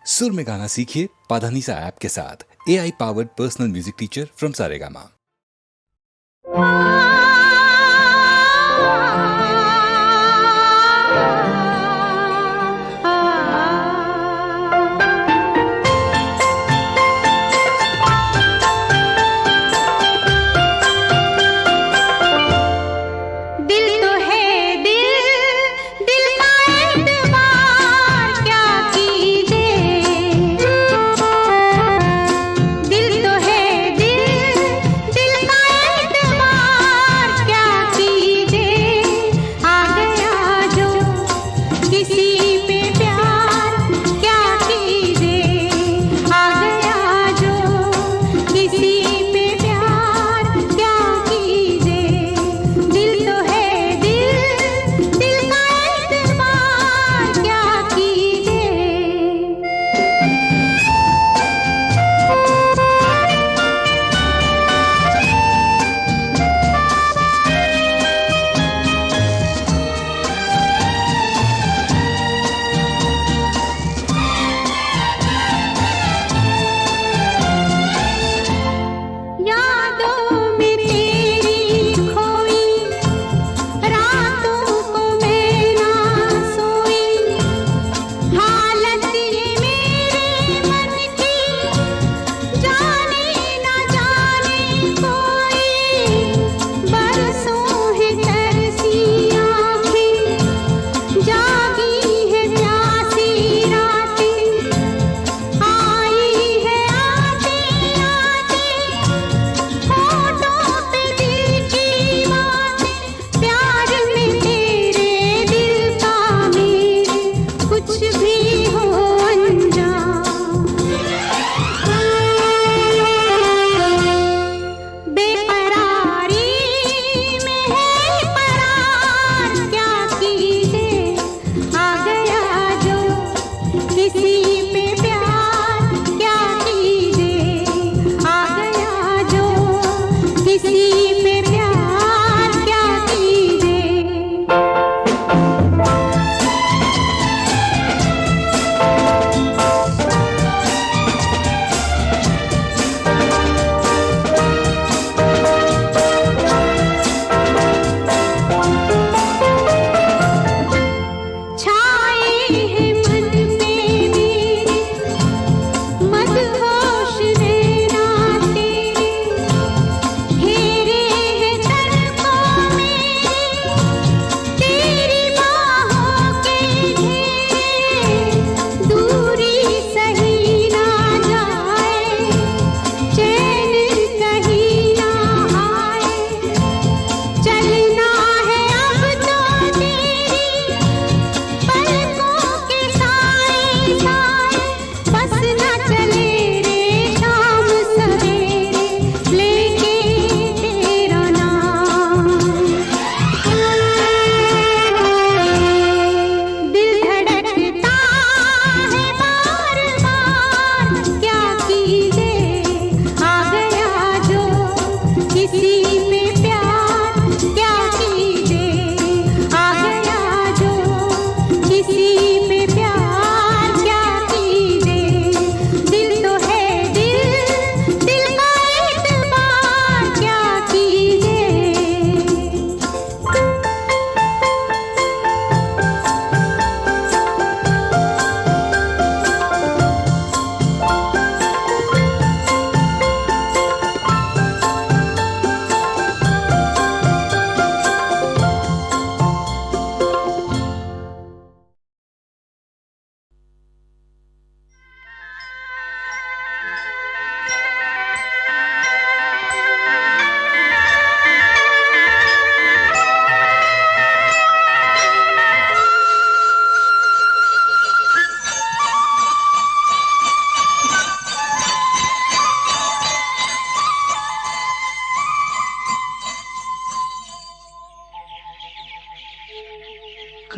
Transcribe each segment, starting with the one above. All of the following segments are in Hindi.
सुर में गाना सीखिए पाधानीसा ऐप के साथ। AI powered personal music teacher from Saregama.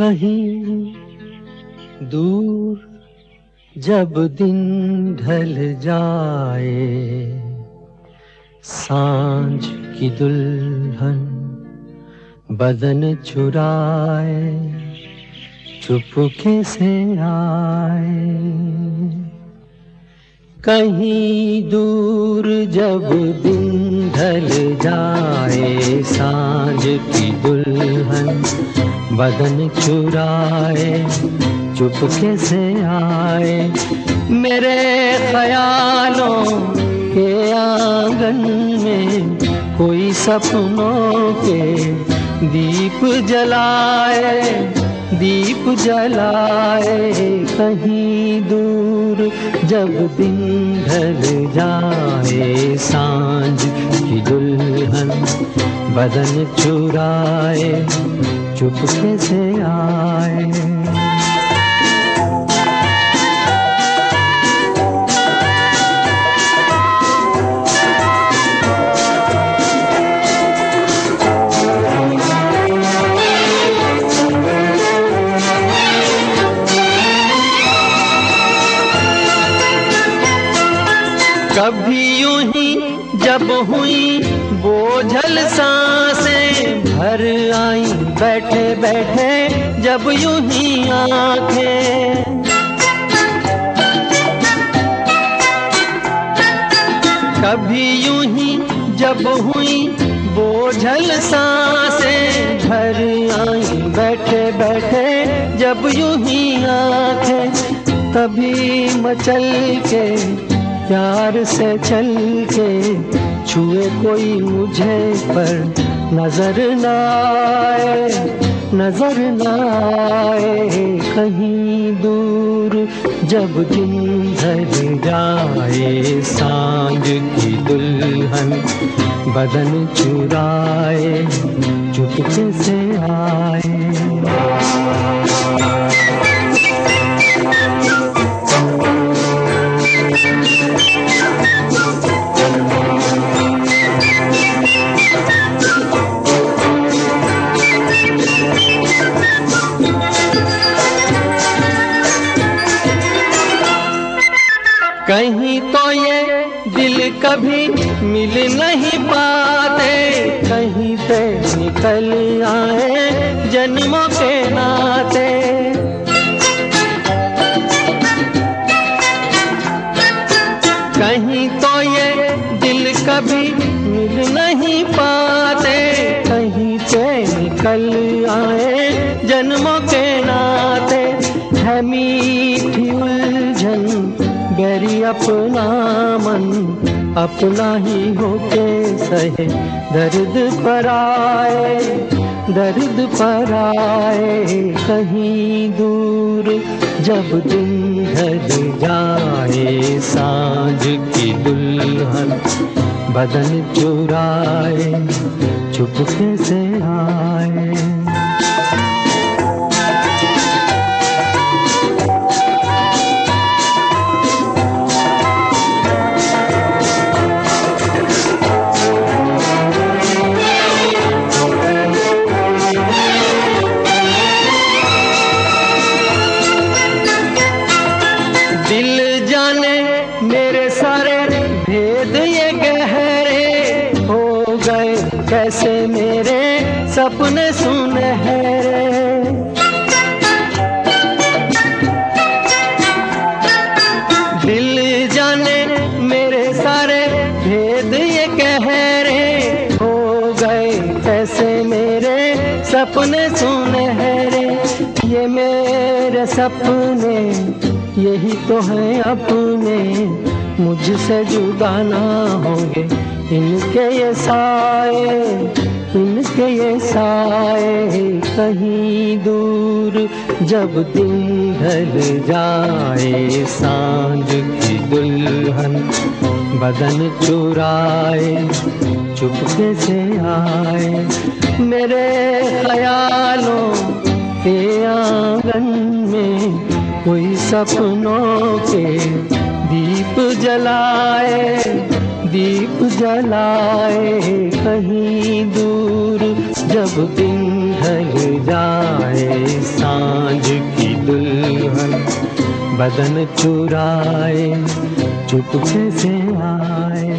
कहीं दूर जब दिन ढल जाए, सांझ की दुल्हन बदन चुराए चुपके से आए। कहीं दूर जब दिन ढल जाए, सांझ की दुल्हन बदन चुराए, चुपके से आए मेरे ख्यालों के आंगन में, कोई सपनों के दीप जलाए, दीप जलाए। कहीं दूर जब दिन ढल जाए, सांझ की दुल्हन बदन चुराए, चुपके से आए। कभी यूं ही जब हुई बोझल सांसें, भर आई बैठे बैठे जब यूं ही आंखें। कभी यूं ही जब हुई बोझल सांसें, भर आई बैठे बैठे जब यूं ही आंखें। तभी मचल के प्यार से चल के छुए कोई मुझे, पर नजर न आए, नजर न आए। कहीं दूर जब दिन ढल जाए, सांझ की दुल्हन बदन चुराए, चुपके से आए। कहीं तो ये दिल कभी मिल नहीं पाते, कहीं पे निकल आए जन्मों के नाते। कहीं तो ये दिल कभी मिल नहीं पाते, कहीं पे निकल आए जन्मों के नाते। है मीठी उलझन बैरी अपना मन, अपना ही होके सहे दर्द पर आए, दर्द पर आए। कहीं दूर जब दिन ढल जाए, सांझ की दुल्हन बदन चुराए, चुपके से आए। कैसे मेरे सपने सुनहरे, दिल जाने मेरे सारे भेद ये गहरे हो गए, कैसे मेरे सपने सुनहरे। ये मेरे सपने यही तो हैं अपने, मुझसे जुदा ना होंगे इनके ये साए, इनके ये साए। कहीं दूर जब दिन ढल जाए, सांझ की दुल्हन बदन चुराए, चुपके से आए। मेरे ख्यालों के आंगन में कोई सपनों के दीप जलाए, दीप जलाए। कहीं दूर जब दिन ढल जाए, सांझ की दुल्हन बदन चुराए, चुपके से आए।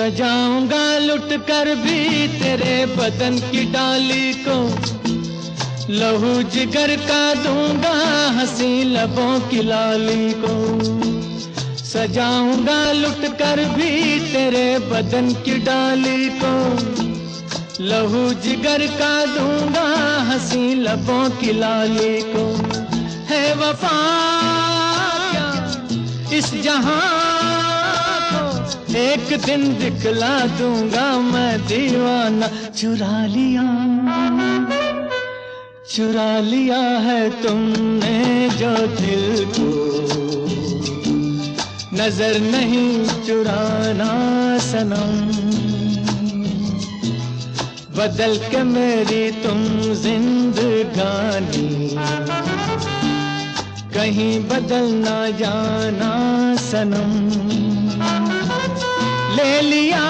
सजाऊंगा लुट कर भी तेरे बदन की डाली को, लहू जिगर का दूंगा हंसी लबों की लाली को। सजाऊंगा लुट कर भी तेरे बदन की डाली को, लहू जिगर का दूंगा हंसी लबों की लाली को। है वफा क्या इस जहां को, एक दिन दिखला दूंगा मैं दीवाना। चुरा लिया है तुमने जो दिल को, नजर नहीं चुराना सनम। बदल के मेरी तुम जिंदगानी, कहीं बदल ना जाना सनम। ले लिया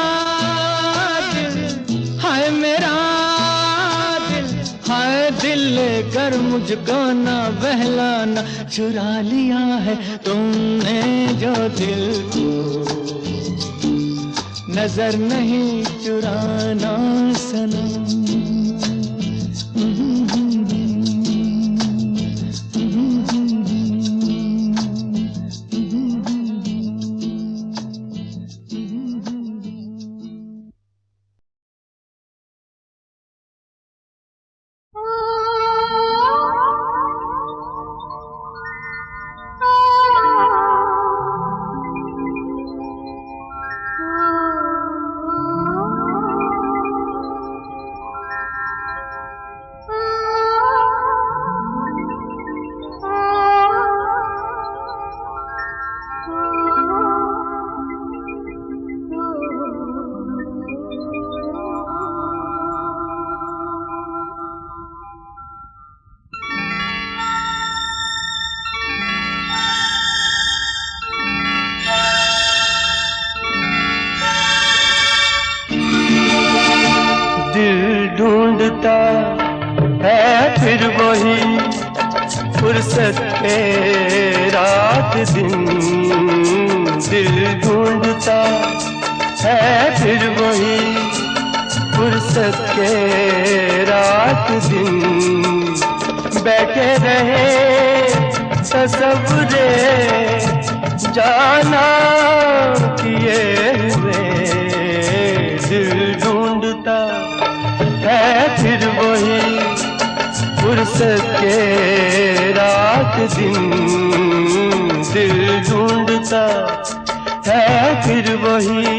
दिल, हाय मेरा दिल, हाय दिल लेकर मुझको ना बहलाना। चुरा लिया है तुमने जो दिल को, नजर नहीं चुराना सनम। ढूंढता है फिर वही फुर्सत के रात दिन। दिल ढूंढता है फिर वही फुर्सत के रात दिन। बैठे रहे तसव्वुरे जाना किए हुए। दिल ढूंढता है फिर वही फुर्सत के रात दिन। दिल ढूंढता है फिर वही।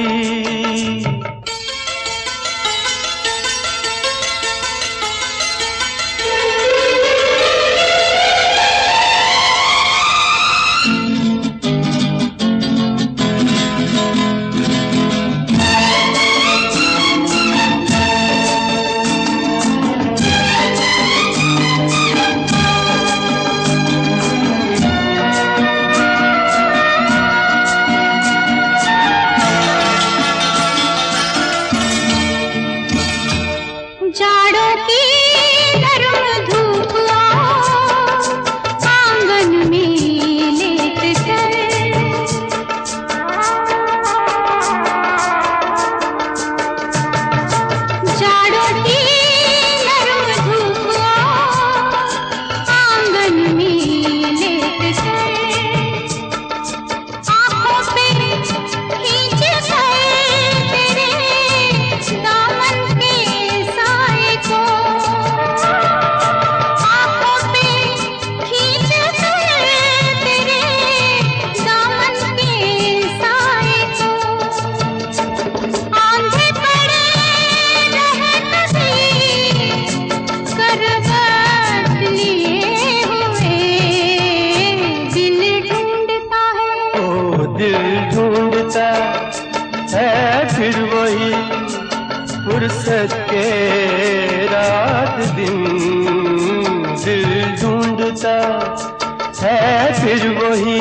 फुर्सत के रात दिन। दिल ढूंढता है फिर वही।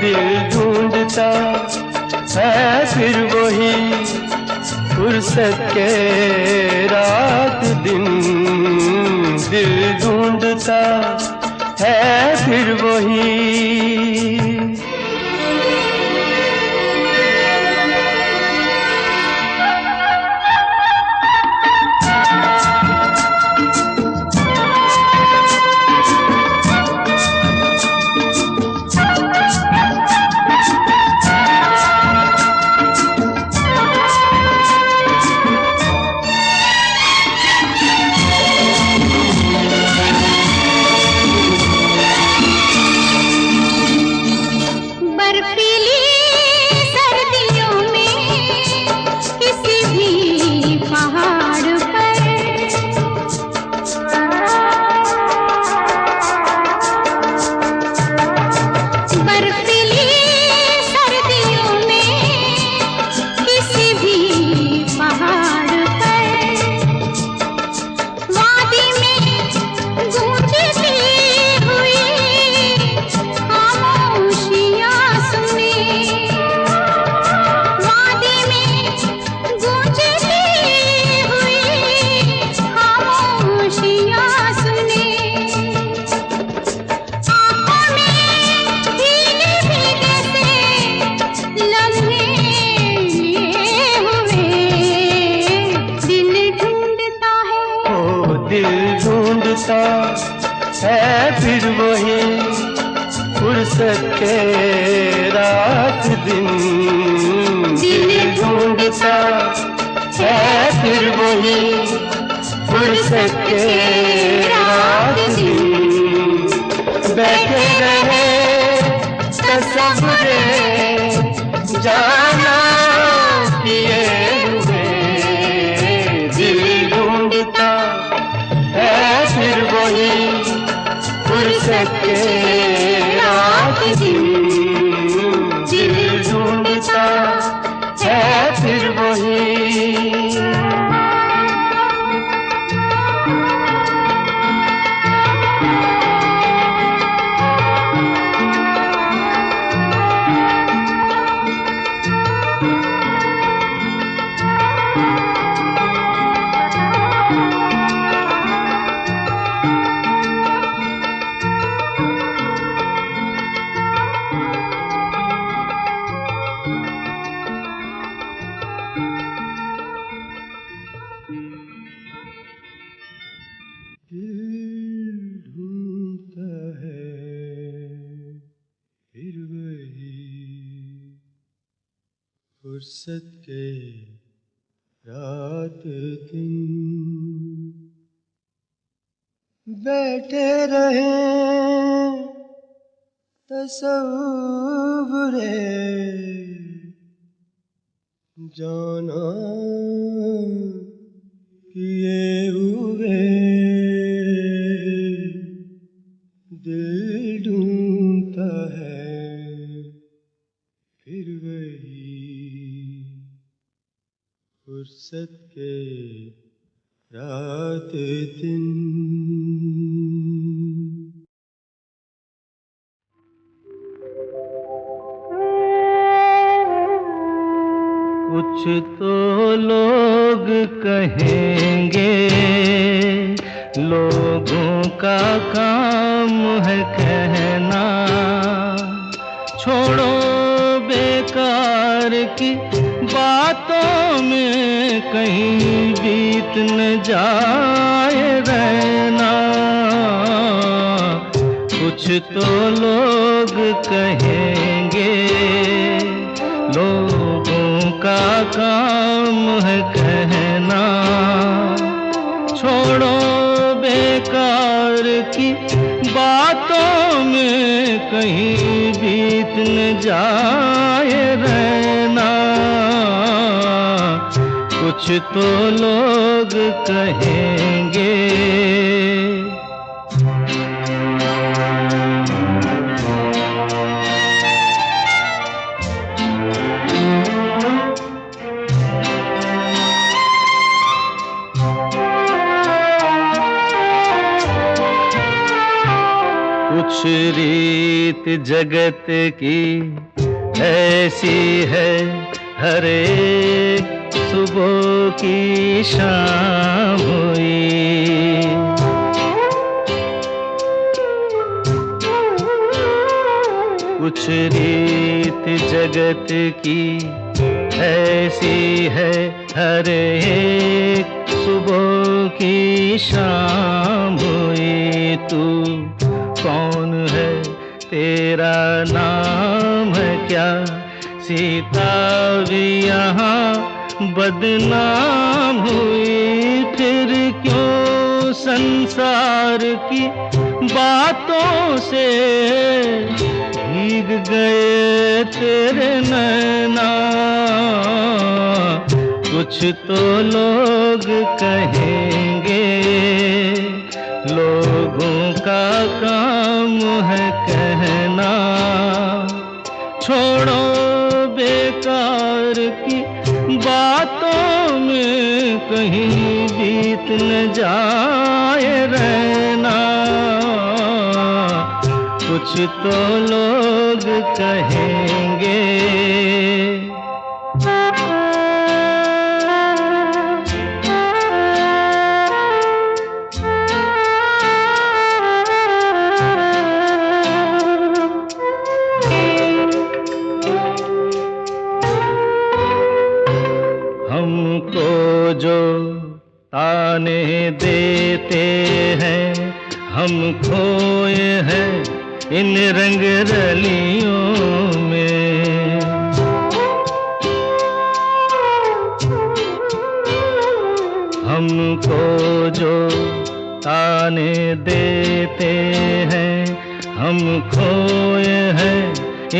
दिल ढूंढता है फिर वही फुर्सत के रात दिन, दिल ढूंढता है फिर वही। है फिर वही फुर्सत के रात दिन, दिल ढूंढता है फिर वही फुर्सत के रात दिन। बैठे रहे तसव्वुरे जाना किए हुए, दिल ढूंढता है फिर वही फुर्सत के रात दिन, दिल ढूंढता है फिर वही। फुर्सत के रात दिन बैठे रहे तसव्वुरे जाना किए हुए, दिल ढूंढता है फिर वही फुर्सत के रात दिन। कुछ तो लोग कहेंगे लोगों का काम है कहना, छोड़ो बेकार की बातों में कहीं बीत न जाए रहना। कुछ तो लोग कहेंगे लोगों का काम है कहना, छोड़ो बेकार की बातों में कहीं बीत न जाए रहना। कुछ तो लोग कहेंगे कुछ रीत रीत जगत की ऐसी है, हर एक सुबह की शाम हुई। कुछ रीत जगत की ऐसी है, हर एक सुबह की शाम हुई। तू कौन है, तेरा नाम है क्या? सीता भी यहाँ बदनाम हुई। फिर क्यों संसार की बातों से भीग गए तेरे नैना? कुछ तो लोग कहेंगे, लोगों का काम है कहना। छोड़ो बेकार की बातों में कहीं बीत न जाए रहना। कुछ तो लोग कहेंगे। हमको जो ताने देते हैं, हम खोए हैं इन रंग रलियों में। हमको जो ताने देते हैं, हम खोए हैं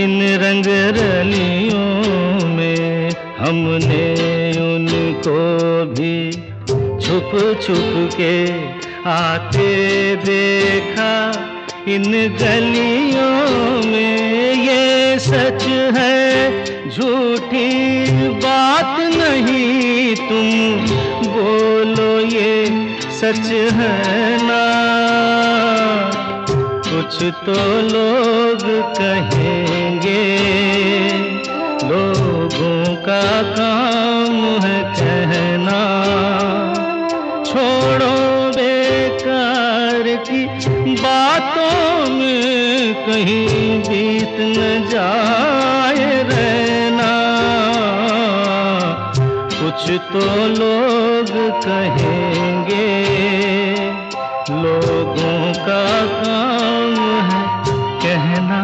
इन रंग रलियों में। हमने उनको भी छुप छुप के आते देखा इन गलियों में। ये सच है, झूठी बात नहीं, तुम बोलो ये सच है ना? कुछ तो लोग कहेंगे, लोगों का काम है कहना। छोड़ो बेकार की बातों में कहीं बीत न जाए रहना। कुछ तो लोग कहेंगे, लोगों का काम है कहना।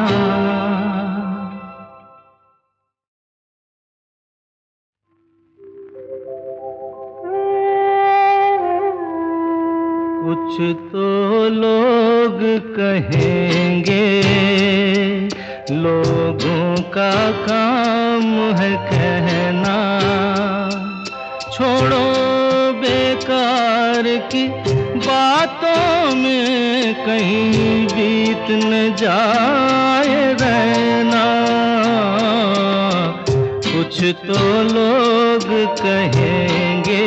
कुछ तो लोग कहेंगे, लोगों का काम है कहना। छोड़ो बेकार की बातों में कहीं बीत न जाए रहना। कुछ तो लोग कहेंगे,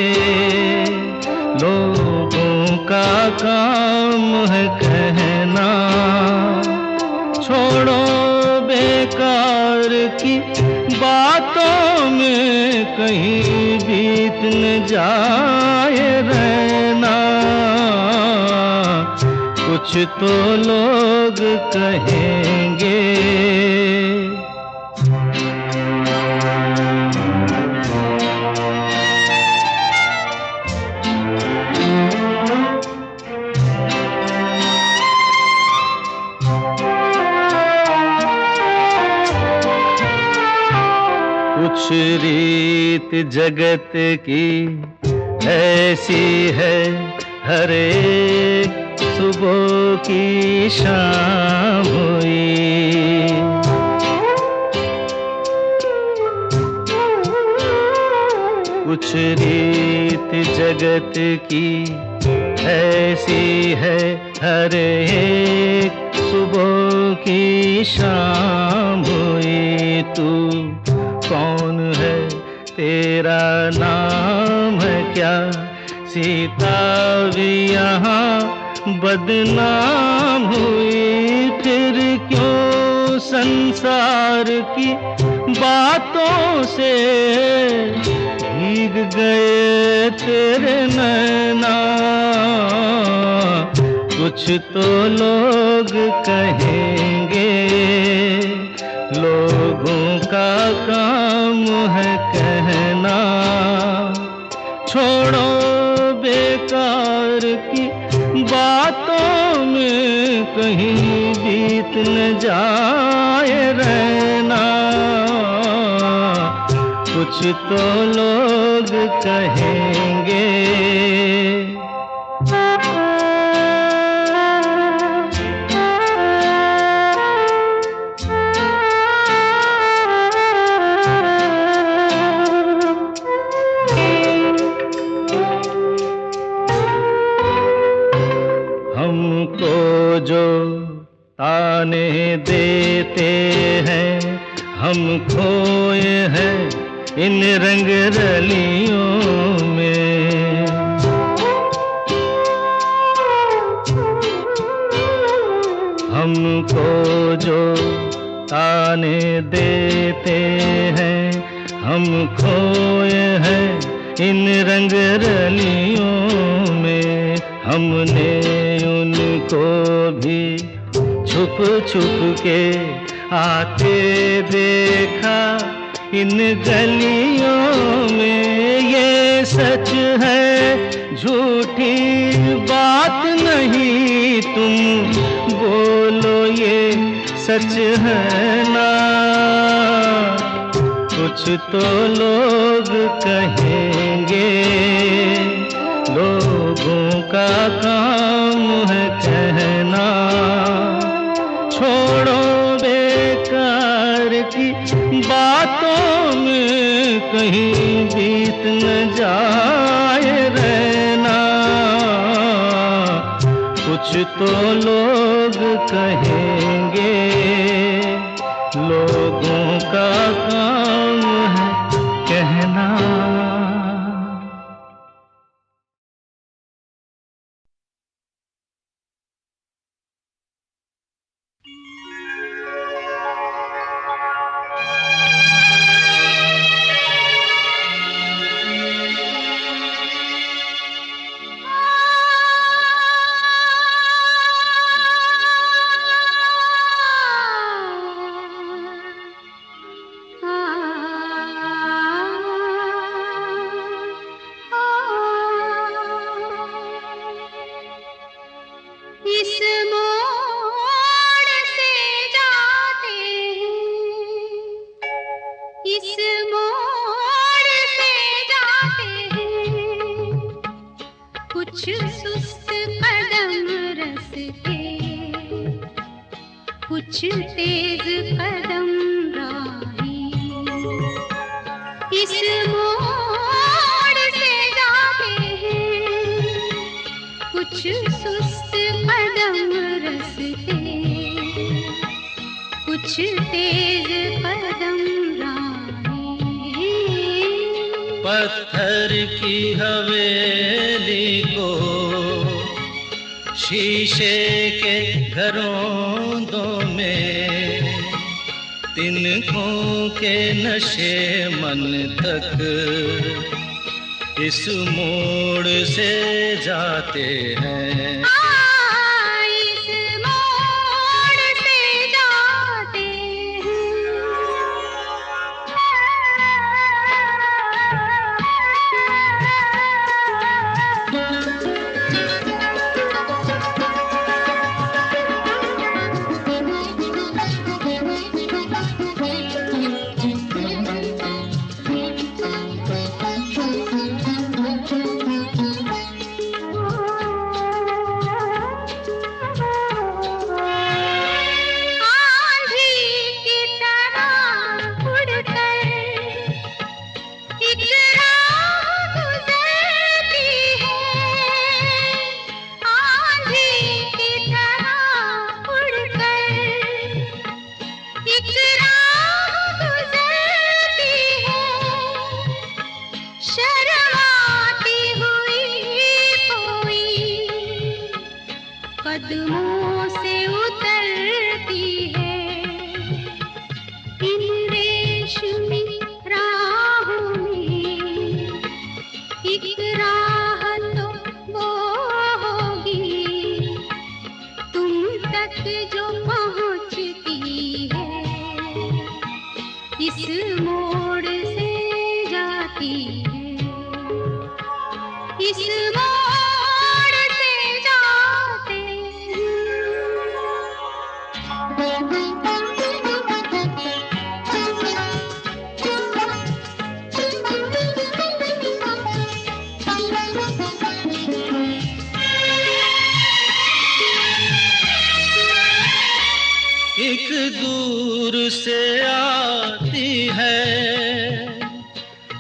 लोगों का काम है कहना। छोड़ो बेकार की बातों में कहीं बीत न जाए रहना। कुछ तो लोग कहेंगे। कुछ रीत जगत की ऐसी है, हर एक सुबह की शाम हुई। कुछ रीत जगत की ऐसी है, हर एक सुबह की शाम हुई। तू कौन है, तेरा नाम है क्या? सीता भी यहाँ बदनाम हुई। फिर क्यों संसार की बातों से भीग गए तेरे नैना। कुछ तो लोग कहेंगे, लोगों का काम है कहना। छोड़ो बेकार की बातों में कहीं बीत न जाए रहना। कुछ तो लोग कहेंगे। हमको जो ताने देते हैं, हम खोए हैं इन रंग रलियों में। हमको जो ताने देते हैं, हम खोए हैं इन रंग रलियों में। हमने उनको भी छुप छुप के आते देखा इन गलियों में। ये सच है झूठी बात नहीं, तुम बोलो ये सच है ना। कुछ तो लोग कहेंगे, लोगों का काम है कहना। छोड़ो बेकार की बातों में कहीं बीत न जाए रहना। कुछ तो लोग कहेंगे, लोगों का काम है कहना। कुछ तेज कदम राही इस मोड़ से जाते हैं, कुछ सुस्त कदम रस्ते, कुछ तेज कदम राही। पत्थर की हवेली को शीशे के घरों में, तिनकों के नशे मन तक इस मोड़ से जाते हैं। इस मोड़ से जाते इस मोड़ से जाती है, इस मोड़ से जाते एक दूर से आती है,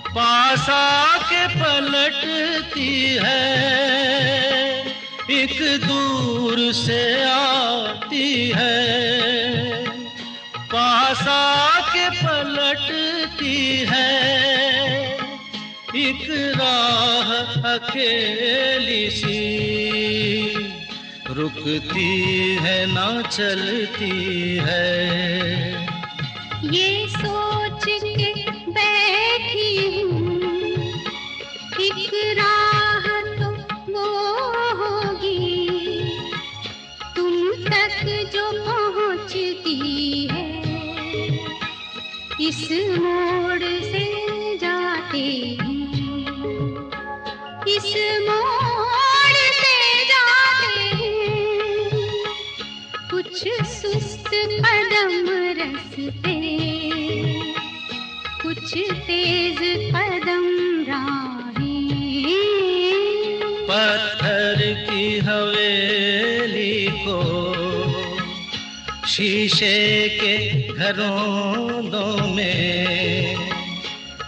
पास आके पलटती है। एक दूर से आती है, पास आके पलटती है। एक राह अकेली सी रुकती है ना चलती है। ये सोच के बैठी हूँ, एक राह तो वो होगी तुम तक जो पहुँचती है, इस मोड़ से जाते हैं, इस मोड़ से जाते हैं। कुछ सुस्त कदम रस्ते, कुछ तेज कदम राहें। पत्थर की हवेली को शीशे के घरों में,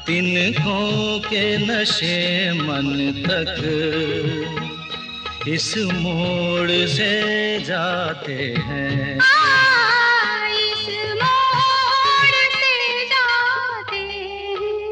तिनकों के नशे मन तक इस मोड़ से जाते हैं। इस मोड़ से जाते हैं।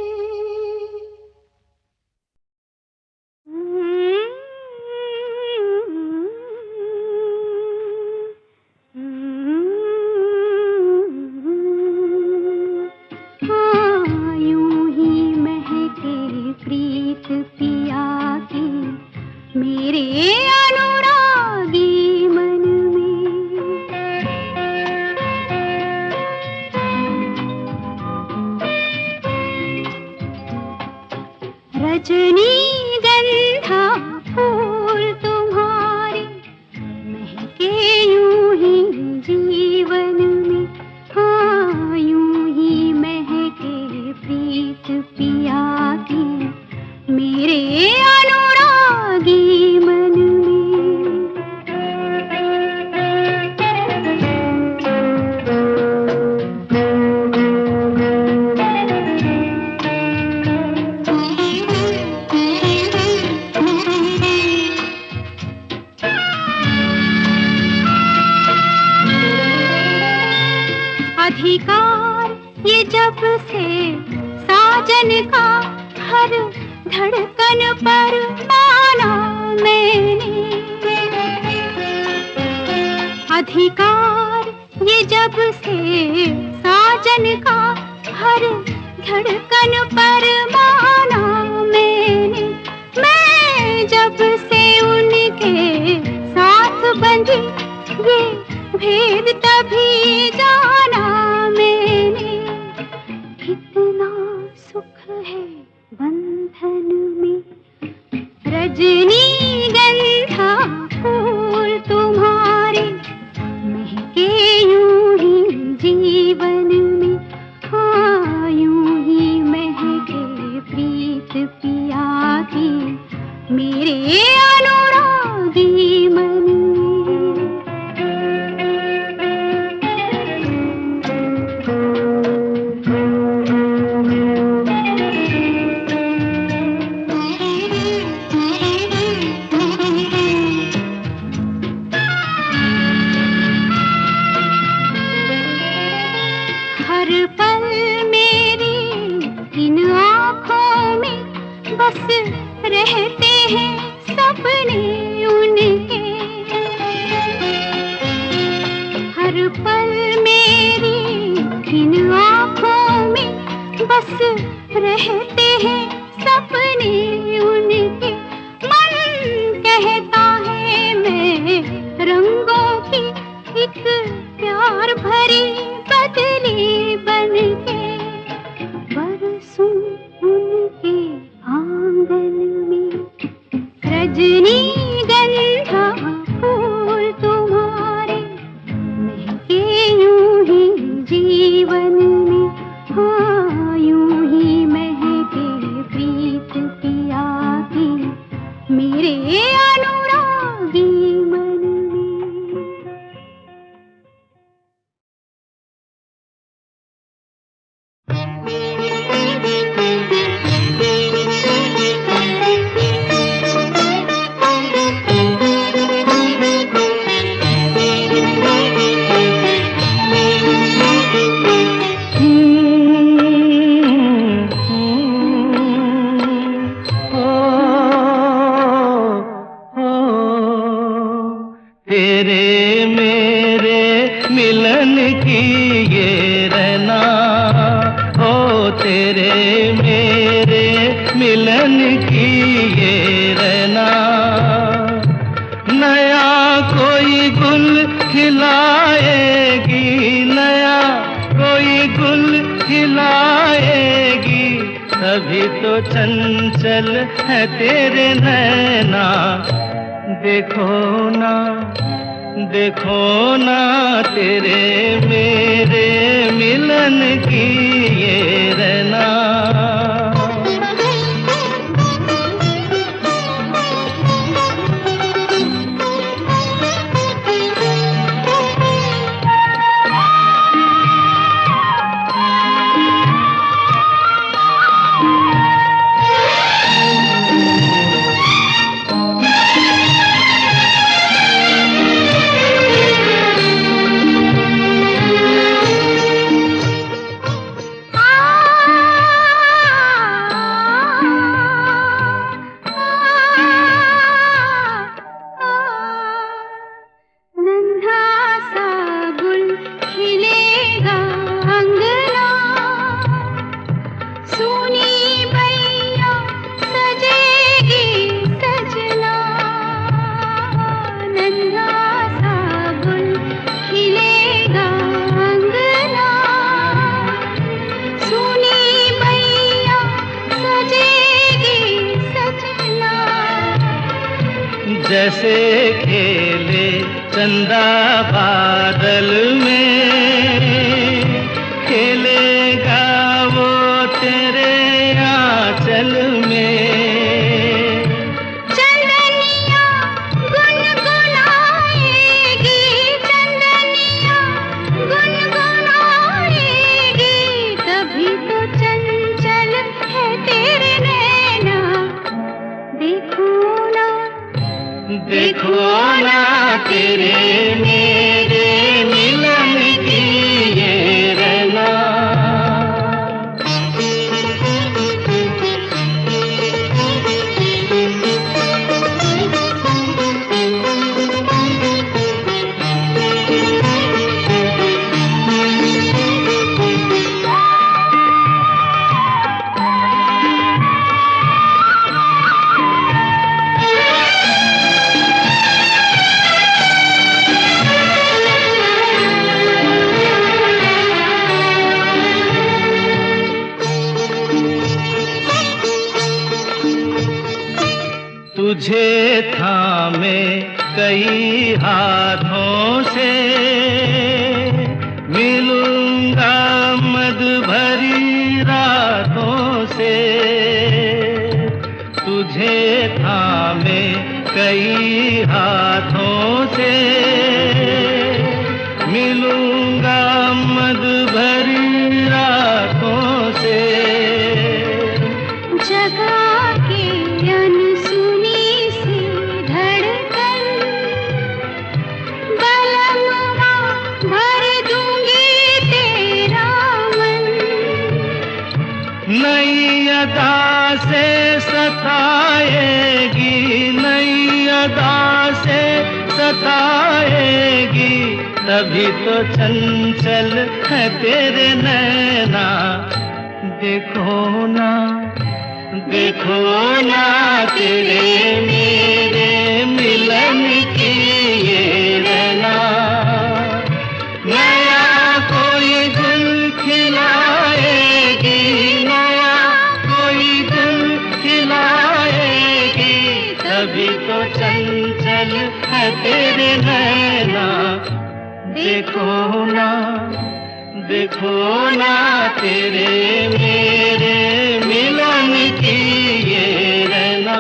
यूं ही महके प्रीत पिया की मेरे अनुरागी मन में। रजनीगंधा फूल तुम्हारे महके यूं ही जीवन में। हाँ, यूं ही महके प्रीत पिया की मेरे अनुरागी मन अधिकार ये जब से साजन का हर धड़कन पर माना मैंने। अधिकार ये जब से साजन का हर धड़कन पर माना मैंने। मैं जब से उनके साथ बंधी ये भेद तभी जाना मैंने। कितना सुख है बंधन में, रजनीगंधा फूल तुम्हारे महके यूं ही जीवन में। हाँ, यूं ही महके प्रीत पिया की मेरे अनुरागी मन में। हर पल मेरी इन आँखों में बस रहते हैं सपने उनके। हर पल मेरी इन आँखों में बस रहते हैं सपने उनके। मन कहता है मैं रंगों की एक प्यार भरी बदली बनके। तेरे मेरे मिलन की ये रहना। नया कोई गुल खिलाएगी, नया कोई गुल खिलाएगी, तभी तो चंचल है तेरे नैना। देखो ना, देखो ना तेरे मेरे मिलन की ये रहना। जैसे खेले चंदा बादल में, खेलेगा वो तेरे आंचल में। चंदनिया गुनगुनाएगी, चंदनिया गुनगुनाएगी, तभी तो चंचल है तेरे नैना। देखो ना, देखो ना तेरे मेरे मिलन की ये रहना। तुझे थामे कई हाथों से, मिलूंगा मद भरी रातों से। तुझे थामे कई हाथों से, मिलूंगा मद भरी रातों से। जगा के अनसुनी सी धड़कन, बलमवा भर दूंगी तेरा मन। नई अदा से सताएगी, नई अदा से सताएगी, तभी तो चंचल है तेरे नैना। देखो ना, देखो ना तेरे मेरे मिलन की ये रहना। नया कोई गुल खिलाएगी, नया कोई गुल खिलाएगी, तभी तो चंचल है तेरे नैना। देखो ना, देखो ना तेरे मेरे मिलन की ये रहना।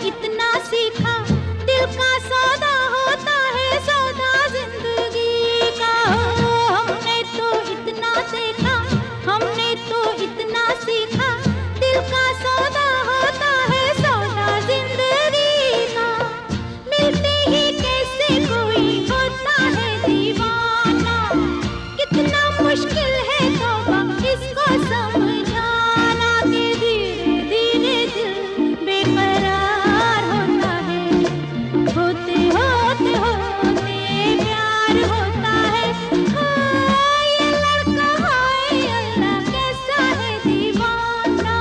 इतना सीखा, दिल का सौदा होता है सौदा जिंदगी का। हमने तो इतना देखा, हमने तो इतना सीखा, दिल का सौदा होता है सौदा जिंदगी का। मिलते ही कैसे कोई होता है दीवाना, कितना मुश्किल है तौबा इसको समझाना कि धीरे धीरे दिल बेकरार होता है, होते होते होते प्यार होता है। हाय ये लड़का, हाय अल्लाह कैसा है दीवाना।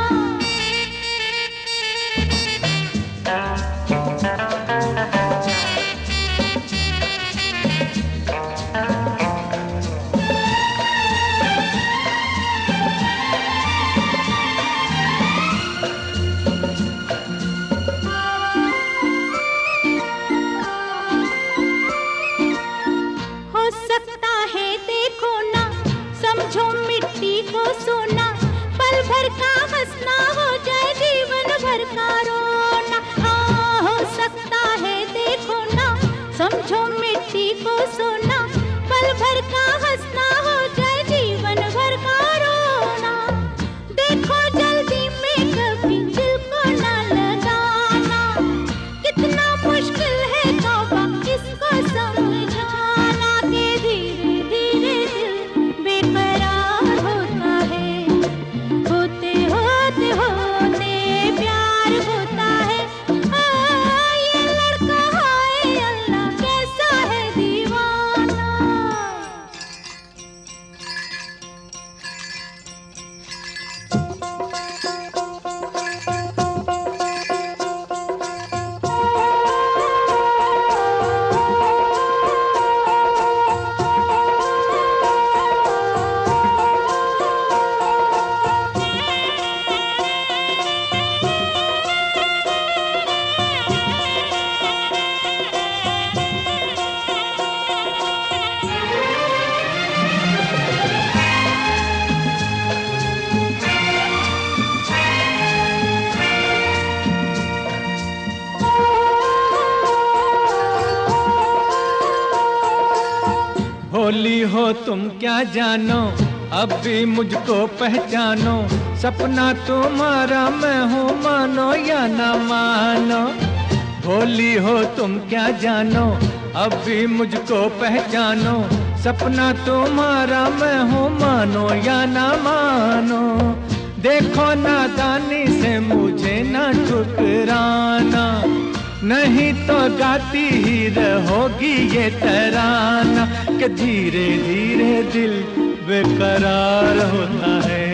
हो सकता है देखो ना, समझो मिट्टी को सोना, पल भर का हंसना हो जाए जीवन भर का रोना। हाँ हो सकता है देखो ना, समझो मिट्टी को सोना, पल भर का हंसना हो जाए जीवन भर का रोना। देखो जल्दी में कभी दिल को ना लगाना, कितना मुश्किल है तौबा इसको समझाना कि धीरे धीरे दिल बेकरार होता है, होते होते होते प्यार होता है। हाय ये लड़का, हाय अल्लाह कैसा है दीवाना। भोली हो तुम क्या जानो, अब भी मुझको पहचानो, सपना तुम्हारा मैं हूँ मानो या ना मानो। भोली हो तुम क्या जानो, अब भी मुझको पहचानो, सपना तुम्हारा मैं हूँ मानो या ना मानो। देखो नादानी से मुझे ना ठुकराना, नहीं तो गाती ही रहोगी ये तराना कि धीरे धीरे दिल बेकरार होता है,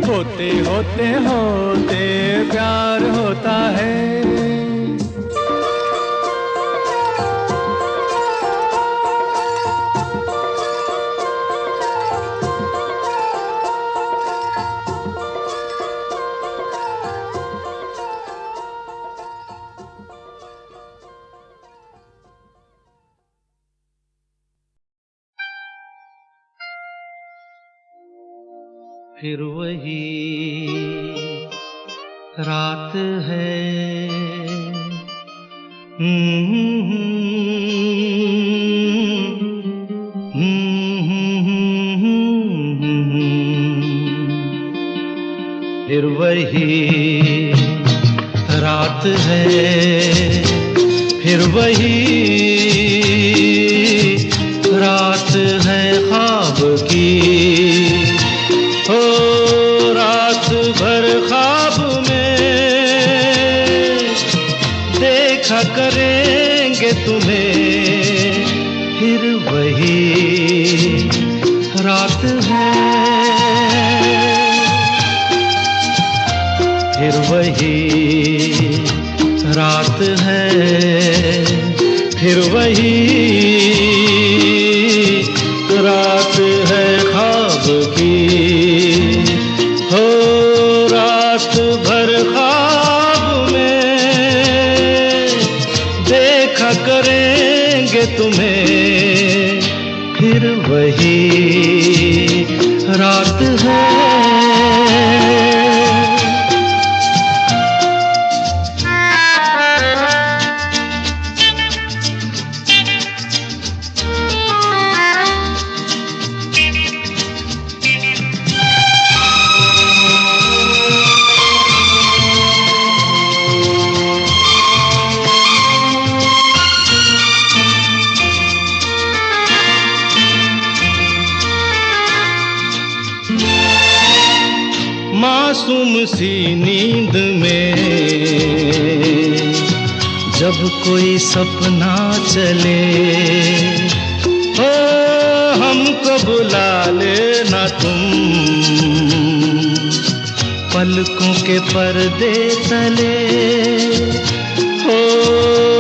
होते होते होते प्यार होता है। फिर वही रात है, फिर वही रात है, फिर वही रात है ख्वाब की। हो रात भर ख्वाब में देखा करेंगे तुम्हें, फिर वही रात है, फिर वही रात है, फिर वही रात है ख्वाब की। हो रात भर ख्वाब में देखा करेंगे तुम्हें, फिर वही रात है। सी नींद में जब कोई सपना चले, हो हमको बुला लेना तुम पलकों के पर्दे तले। हो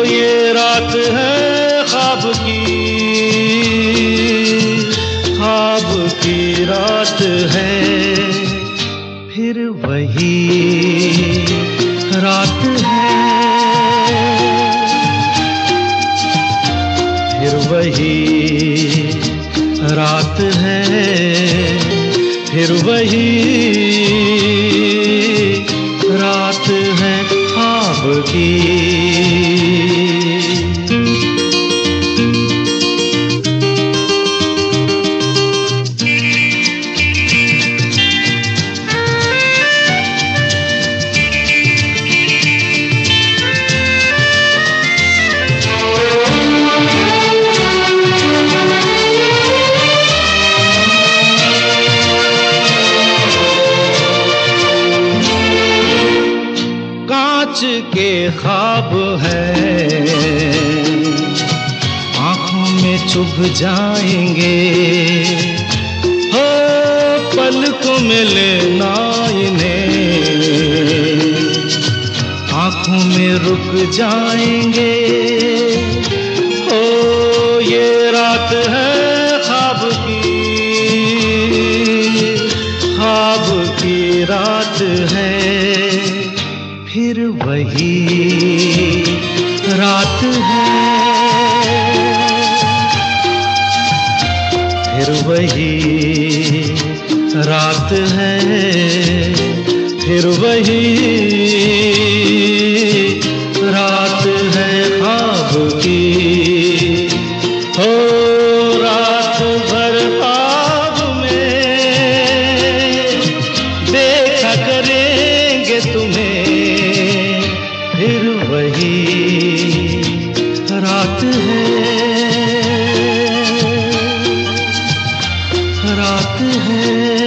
ये रात है ख्वाब की रात है, फिर वही रात है, फिर वही रात है, फिर वही रात है ख्वाब की। कांच के ख्वाब है आँखों में चुभ जाएंगे, हो पलकों में लेना इन्हें आँखों में रुक जाएंगे। हो ये रात है ख्वाब की रात है, फिर वही रात है, फिर वही रात है, फिर वही रात है ख्वाब की। हो रात भर ख्वाब में देखा करेंगे तुम्हें, फिर वही रात है, रात है।